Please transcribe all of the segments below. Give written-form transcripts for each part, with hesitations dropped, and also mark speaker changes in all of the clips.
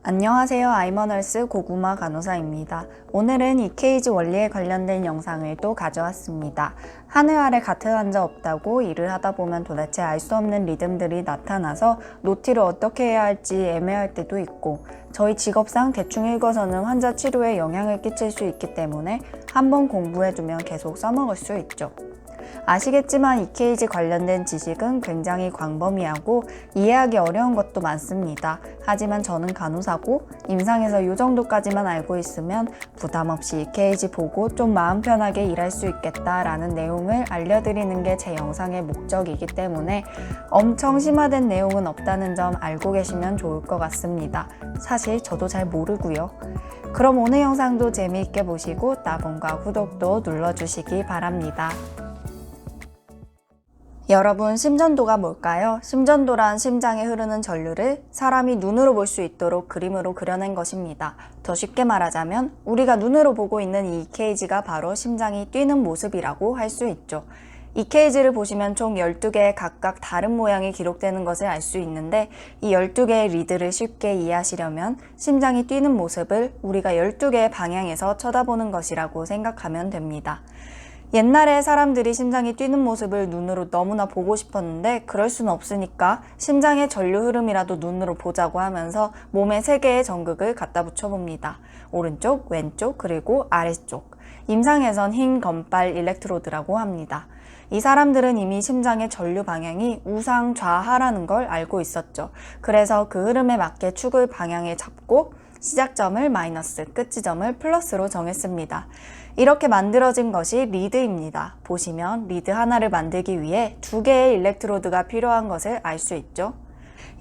Speaker 1: 안녕하세요. 아이머널스 고구마 간호사입니다. 오늘은 EKG 원리에 관련된 영상을 또 가져왔습니다. 하늘 아래 같은 환자 없다고 일을 하다 보면 도대체 알 수 없는 리듬들이 나타나서 노티를 어떻게 해야 할지 애매할 때도 있고, 저희 직업상 대충 읽어서는 환자 치료에 영향을 끼칠 수 있기 때문에 한번 공부해두면 계속 써먹을 수 있죠. 아시겠지만 EKG 관련된 지식은 굉장히 광범위하고 이해하기 어려운 것도 많습니다. 하지만 저는 간호사고 임상에서 이 정도까지만 알고 있으면 부담 없이 EKG 보고 좀 마음 편하게 일할 수 있겠다라는 내용을 알려드리는 게 제 영상의 목적이기 때문에 엄청 심화된 내용은 없다는 점 알고 계시면 좋을 것 같습니다. 사실 저도 잘 모르고요. 그럼 오늘 영상도 재미있게 보시고 따봉과 구독도 눌러주시기 바랍니다. 여러분, 심전도가 뭘까요? 심전도란 심장에 흐르는 전류를 사람이 눈으로 볼 수 있도록 그림으로 그려낸 것입니다. 더 쉽게 말하자면 우리가 눈으로 보고 있는 이 EKG가 바로 심장이 뛰는 모습이라고 할 수 있죠. EKG를 보시면 총 12개의 각각 다른 모양이 기록되는 것을 알 수 있는데, 이 12개의 리드를 쉽게 이해하시려면 심장이 뛰는 모습을 우리가 12개의 방향에서 쳐다보는 것이라고 생각하면 됩니다. 옛날에 사람들이 심장이 뛰는 모습을 눈으로 너무나 보고 싶었는데 그럴 수는 없으니까 심장의 전류 흐름이라도 눈으로 보자고 하면서 몸에 3개의 전극을 갖다 붙여봅니다. 오른쪽, 왼쪽, 그리고 아래쪽. 임상에선 흰 건빨 일렉트로드라고 합니다. 이 사람들은 이미 심장의 전류 방향이 우상 좌하라는 걸 알고 있었죠. 그래서 그 흐름에 맞게 축을 방향에 잡고 시작점을 마이너스, 끝지점을 플러스로 정했습니다. 이렇게 만들어진 것이 리드입니다. 보시면 리드 하나를 만들기 위해 2개의 일렉트로드가 필요한 것을 알 수 있죠.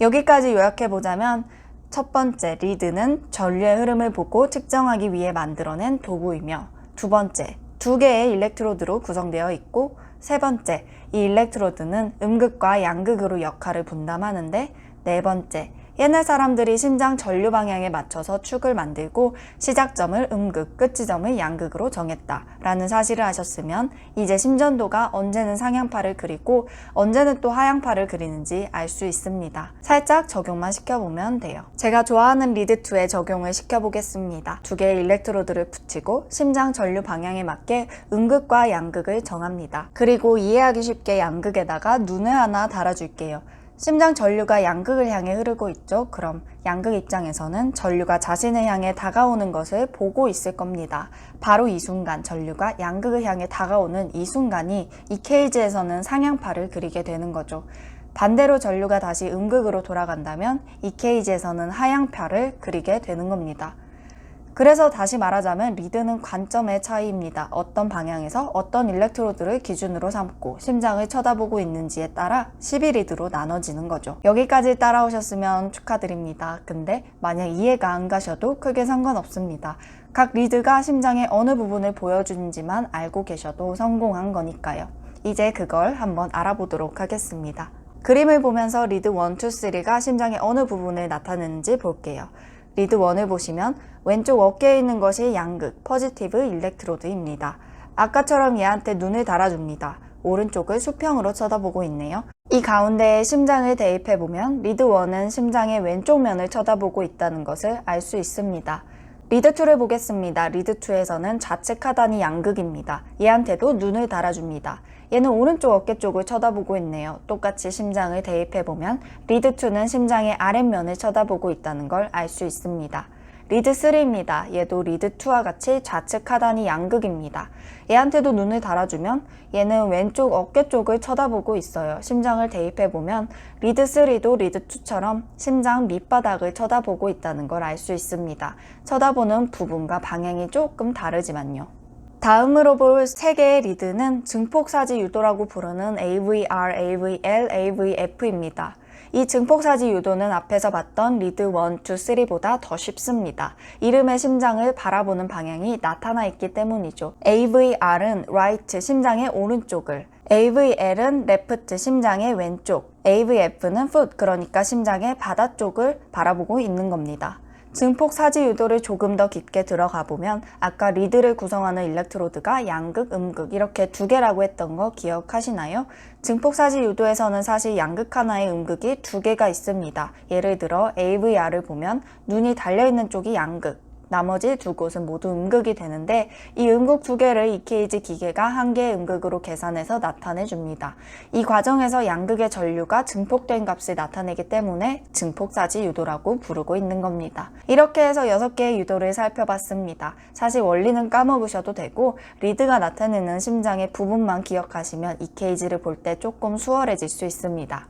Speaker 1: 여기까지 요약해보자면, 첫 번째 리드는 전류의 흐름을 보고 측정하기 위해 만들어낸 도구이며, 두 번째 2개의 일렉트로드로 구성되어 있고, 세 번째 이 일렉트로드는 음극과 양극으로 역할을 분담하는데, 네 번째 옛날 사람들이 심장 전류 방향에 맞춰서 축을 만들고 시작점을 음극, 끝지점을 양극으로 정했다라는 사실을 아셨으면 이제 심전도가 언제는 상향파를 그리고 언제는 또 하향파를 그리는지 알 수 있습니다. 살짝 적용만 시켜보면 돼요. 제가 좋아하는 리드2에 적용을 시켜보겠습니다. 2개의 일렉트로드를 붙이고 심장 전류 방향에 맞게 음극과 양극을 정합니다. 그리고 이해하기 쉽게 양극에다가 눈을 하나 달아줄게요. 심장 전류가 양극을 향해 흐르고 있죠. 그럼 양극 입장에서는 전류가 자신을 향해 다가오는 것을 보고 있을 겁니다. 바로 이 순간, 전류가 양극을 향해 다가오는 이 순간이 EKG에서는 상향파를 그리게 되는 거죠. 반대로 전류가 다시 음극으로 돌아간다면 EKG에서는 하향파를 그리게 되는 겁니다. 그래서 다시 말하자면 리드는 관점의 차이입니다. 어떤 방향에서 어떤 일렉트로드를 기준으로 삼고 심장을 쳐다보고 있는지에 따라 12리드로 나눠지는 거죠. 여기까지 따라오셨으면 축하드립니다. 근데 만약 이해가 안 가셔도 크게 상관없습니다. 각 리드가 심장의 어느 부분을 보여주는지만 알고 계셔도 성공한 거니까요. 이제 그걸 한번 알아보도록 하겠습니다. 그림을 보면서 리드 1, 2, 3가 심장의 어느 부분을 나타내는지 볼게요. 리드 1을 보시면 왼쪽 어깨에 있는 것이 양극, 포지티브 일렉트로드입니다. 아까처럼 얘한테 눈을 달아줍니다. 오른쪽을 수평으로 쳐다보고 있네요. 이 가운데에 심장을 대입해보면 리드 1은 심장의 왼쪽 면을 쳐다보고 있다는 것을 알 수 있습니다. 리드 2를 보겠습니다. 리드 2에서는 좌측 하단이 양극입니다. 얘한테도 눈을 달아줍니다. 얘는 오른쪽 어깨 쪽을 쳐다보고 있네요. 똑같이 심장을 대입해보면 리드 2는 심장의 아랫면을 쳐다보고 있다는 걸 알 수 있습니다. 리드 3입니다. 얘도 리드 2와 같이 좌측 하단이 양극입니다. 얘한테도 눈을 달아주면 얘는 왼쪽 어깨 쪽을 쳐다보고 있어요. 심장을 대입해보면 리드 3도 리드 2처럼 심장 밑바닥을 쳐다보고 있다는 걸 알 수 있습니다. 쳐다보는 부분과 방향이 조금 다르지만요. 다음으로 볼 3개의 리드는 증폭사지 유도라고 부르는 AVR, AVL, AVF입니다. 이 증폭사지 유도는 앞에서 봤던 리드 1, 2, 3보다 더 쉽습니다. 이름의 심장을 바라보는 방향이 나타나 있기 때문이죠. AVR은 right, 심장의 오른쪽을, AVL은 left, 심장의 왼쪽, AVF는 foot, 그러니까 심장의 바다 쪽을 바라보고 있는 겁니다. 증폭 사지 유도를 조금 더 깊게 들어가 보면 아까 리드를 구성하는 일렉트로드가 양극, 음극 이렇게 두 개라고 했던 거 기억하시나요? 증폭 사지 유도에서는 사실 양극 하나에 음극이 두 개가 있습니다. 예를 들어 AVR을 보면 눈이 달려있는 쪽이 양극, 나머지 두 곳은 모두 음극이 되는데 이 음극 두 개를 EKG 기계가 한 개의 음극으로 계산해서 나타내 줍니다. 이 과정에서 양극의 전류가 증폭된 값을 나타내기 때문에 증폭사지 유도라고 부르고 있는 겁니다. 이렇게 해서 6개의 유도를 살펴봤습니다. 사실 원리는 까먹으셔도 되고 리드가 나타내는 심장의 부분만 기억하시면 EKG를 볼 때 조금 수월해질 수 있습니다.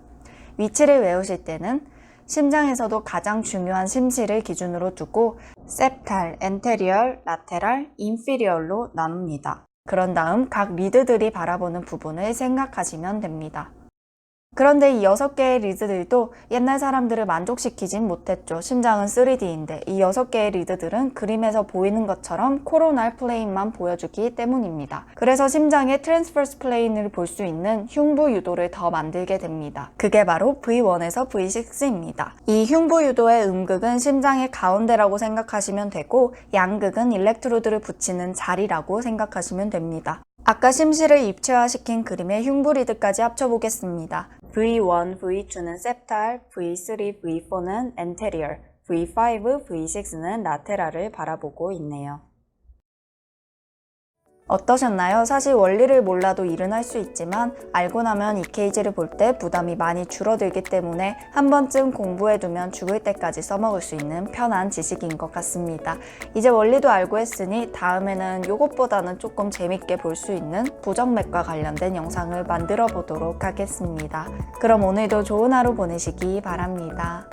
Speaker 1: 위치를 외우실 때는 심장에서도 가장 중요한 심실을 기준으로 두고 septal, anterior, lateral, inferior로 나눕니다. 그런 다음 각 리드들이 바라보는 부분을 생각하시면 됩니다. 그런데 이 6개의 리드들도 옛날 사람들을 만족시키진 못했죠. 심장은 3D인데 이 6개의 리드들은 그림에서 보이는 것처럼 코로날 플레인만 보여주기 때문입니다. 그래서 심장의 트랜스버스 플레인을 볼 수 있는 흉부 유도를 더 만들게 됩니다. 그게 바로 V1에서 V6입니다. 이 흉부 유도의 음극은 심장의 가운데라고 생각하시면 되고 양극은 일렉트로드를 붙이는 자리라고 생각하시면 됩니다. 아까 심실을 입체화시킨 그림의 흉부 리드까지 합쳐보겠습니다. V1, V2는 septal, V3, V4는 anterior, V5, V6는 lateral을 바라보고 있네요. 어떠셨나요? 사실 원리를 몰라도 일은 할 수 있지만 알고 나면 EKG를 볼 때 부담이 많이 줄어들기 때문에 한 번쯤 공부해두면 죽을 때까지 써먹을 수 있는 편한 지식인 것 같습니다. 이제 원리도 알고 했으니 다음에는 이것보다는 조금 재밌게 볼 수 있는 부정맥과 관련된 영상을 만들어 보도록 하겠습니다. 그럼 오늘도 좋은 하루 보내시기 바랍니다.